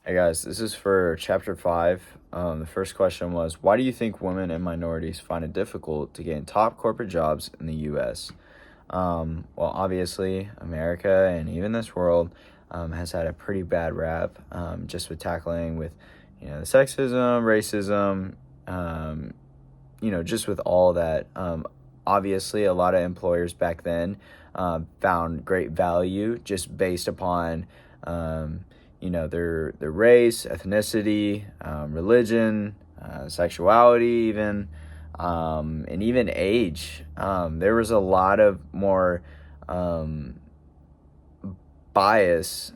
Hey guys, this is for chapter 5. The first question was, why do you think women and minorities find it difficult to gain top corporate jobs in the US? Well, obviously, America and even this world has had a pretty bad rap, just with tackling with, the sexism, racism, just with all that. Obviously, a lot of employers back then found great value just based upon, their race, ethnicity, religion, sexuality, even, and even age. There was a lot of more bias,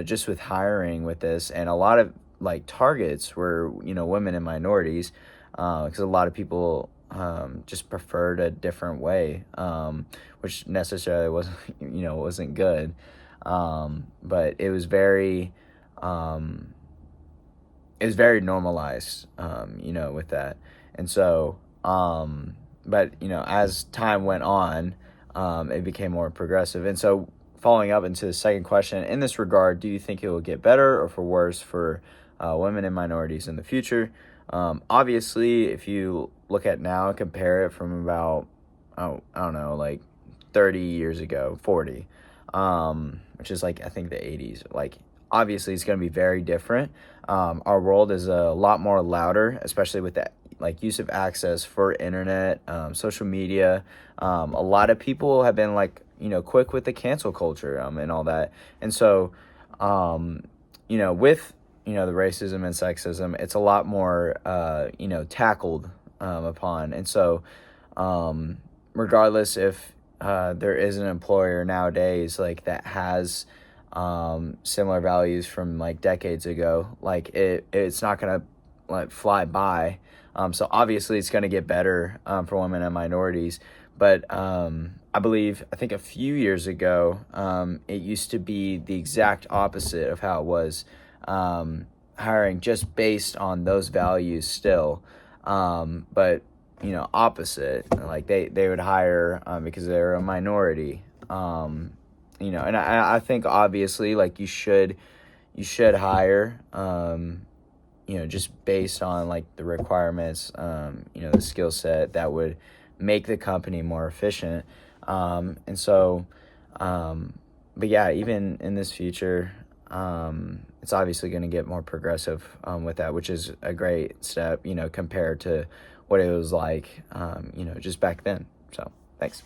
just with hiring with this, and a lot of like targets were, women and minorities, because a lot of people just preferred a different way, which necessarily wasn't, wasn't good. But it was very normalized, with that. And so, but, as time went on, it became more progressive. And so, following up into the second question, in this regard, do you think it will get better or for worse for women and minorities in the future? Obviously, if you look at now and compare it from about, I don't know, like 30 years ago, 40, which is like, I think the 80s, like, obviously it's going to be very different. Our world is a lot more louder, especially with that like use of access for internet, social media. A lot of people have been like, quick with the cancel culture, and all that. And so, with, the racism and sexism, it's a lot more, tackled, upon. And so, regardless if, there is an employer nowadays like that has, similar values from like decades ago, like it's not gonna like fly by. So obviously it's gonna get better, for women and minorities. But I think a few years ago, it used to be the exact opposite of how it was, hiring just based on those values still. But opposite, like they would hire, because they're a minority. And I think obviously like you should hire, just based on like the requirements, the skill set that would make the company more efficient. And so, but yeah, even in this future, it's obviously going to get more progressive, with that, which is a great step, compared to what it was like, just back then. So thanks.